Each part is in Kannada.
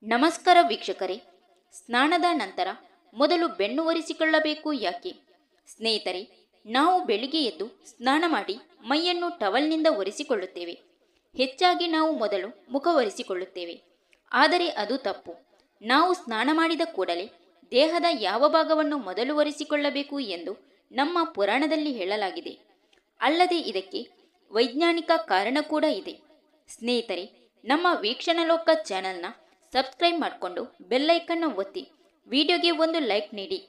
ನಮಸ್ಕಾರ ವೀಕ್ಷಕರೇ. ಸ್ನಾನದ ನಂತರ ಮೊದಲು ಬೆನ್ನು ಒರೆಸಿಕೊಳ್ಳಬೇಕು ಯಾಕೆ? ಸ್ನೇಹಿತರೆ, ನಾವು ಬೆಳಿಗ್ಗೆ ಎದ್ದು ಸ್ನಾನ ಮಾಡಿ ಮೈಯನ್ನು ಟವಲ್ನಿಂದ ಒರೆಸಿಕೊಳ್ಳುತ್ತೇವೆ. ಹೆಚ್ಚಾಗಿ ನಾವು ಮೊದಲು ಮುಖ ಒರೆಸಿಕೊಳ್ಳುತ್ತೇವೆ. ಆದರೆ ಅದು ತಪ್ಪು. ನಾವು ಸ್ನಾನ ಮಾಡಿದ ಕೂಡಲೇ ದೇಹದ ಯಾವ ಭಾಗವನ್ನು ಮೊದಲು ಒರೆಸಿಕೊಳ್ಳಬೇಕು ಎಂದು ನಮ್ಮ ಪುರಾಣದಲ್ಲಿ ಹೇಳಲಾಗಿದೆ. ಅಲ್ಲದೆ ಇದಕ್ಕೆ ವೈಜ್ಞಾನಿಕ ಕಾರಣ ಕೂಡ ಇದೆ. ಸ್ನೇಹಿತರೆ, ನಮ್ಮ ವೀಕ್ಷಣಲೋಕ ಚಾನೆಲ್ನ ಸಬ್ಸ್ಕ್ರೈಬ್ ಮಾಡಿಕೊಂಡು ಬೆಲ್ಲೈಕನ್ನು ಒತ್ತಿ ವಿಡಿಯೋಗೆ ಒಂದು ಲೈಕ್ ನೀಡಿ.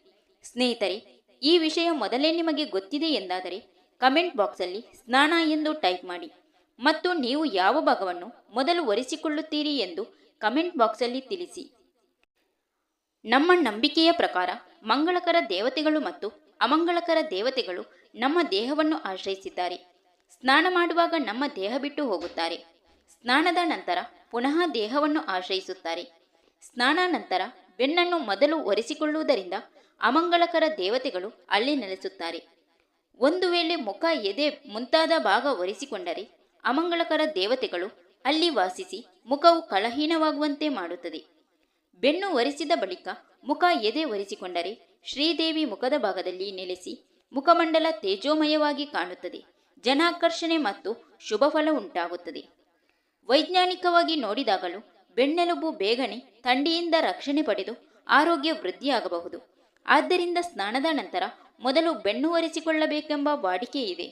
ಸ್ನೇಹಿತರೆ, ಈ ವಿಷಯ ಮೊದಲೇ ನಿಮಗೆ ಗೊತ್ತಿದೆ ಎಂದಾದರೆ ಕಮೆಂಟ್ ಬಾಕ್ಸಲ್ಲಿ ಸ್ನಾನ ಎಂದು ಟೈಪ್ ಮಾಡಿ ಮತ್ತು ನೀವು ಯಾವ ಭಾಗವನ್ನು ಮೊದಲು ಒರೆಸಿಕೊಳ್ಳುತ್ತೀರಿ ಎಂದು ಕಮೆಂಟ್ ಬಾಕ್ಸಲ್ಲಿ ತಿಳಿಸಿ. ನಮ್ಮ ನಂಬಿಕೆಯ ಪ್ರಕಾರ ಮಂಗಳಕರ ದೇವತೆಗಳು ಮತ್ತು ಅಮಂಗಳಕರ ದೇವತೆಗಳು ನಮ್ಮ ದೇಹವನ್ನು ಆಶ್ರಯಿಸಿದ್ದಾರೆ. ಸ್ನಾನ ಮಾಡುವಾಗ ನಮ್ಮ ದೇಹ ಬಿಟ್ಟು ಹೋಗುತ್ತಾರೆ. ಸ್ನಾನದ ನಂತರ ಪುನಃ ದೇಹವನ್ನು ಆಶ್ರಯಿಸುತ್ತಾರೆ. ಸ್ನಾನ ನಂತರ ಬೆನ್ನನ್ನು ಮೊದಲು ಒರೆಸಿಕೊಳ್ಳುವುದರಿಂದ ಅಮಂಗಳಕರ ದೇವತೆಗಳು ಅಲ್ಲಿ ನೆಲೆಸುತ್ತಾರೆ. ಒಂದು ವೇಳೆ ಮುಖ, ಎದೆ ಮುಂತಾದ ಭಾಗ ಒರೆಸಿಕೊಂಡರೆ ಅಮಂಗಳಕರ ದೇವತೆಗಳು ಅಲ್ಲಿ ವಾಸಿಸಿ ಮುಖವು ಕಳಹೀನವಾಗುವಂತೆ ಮಾಡುತ್ತದೆ. ಬೆನ್ನು ಒರೆಸಿದ ಬಳಿಕ ಮುಖ, ಎದೆ ಒರೆಸಿಕೊಂಡರೆ ಶ್ರೀದೇವಿ ಮುಖದ ಭಾಗದಲ್ಲಿ ನೆಲೆಸಿ ಮುಖಮಂಡಲ ತೇಜೋಮಯವಾಗಿ ಕಾಣುತ್ತದೆ. ಜನಾಕರ್ಷಣೆ ಮತ್ತು ಶುಭ ಫಲ ಉಂಟಾಗುತ್ತದೆ. ವೈಜ್ಞಾನಿಕವಾಗಿ ನೋಡಿದಾಗಲೂ ಬೆನ್ನೆಲುಬು ಬೇಗನೆ ಥಂಡಿಯಿಂದ ರಕ್ಷಣೆ ಪಡೆದು ಆರೋಗ್ಯ ವೃದ್ಧಿಯಾಗಬಹುದು. ಆದ್ದರಿಂದ ಸ್ನಾನದ ನಂತರ ಮೊದಲು ಬೆನ್ನು ಒರೆಸಿಕೊಳ್ಳಬೇಕೆಂಬ ವಾಡಿಕೆ ಇದೆ.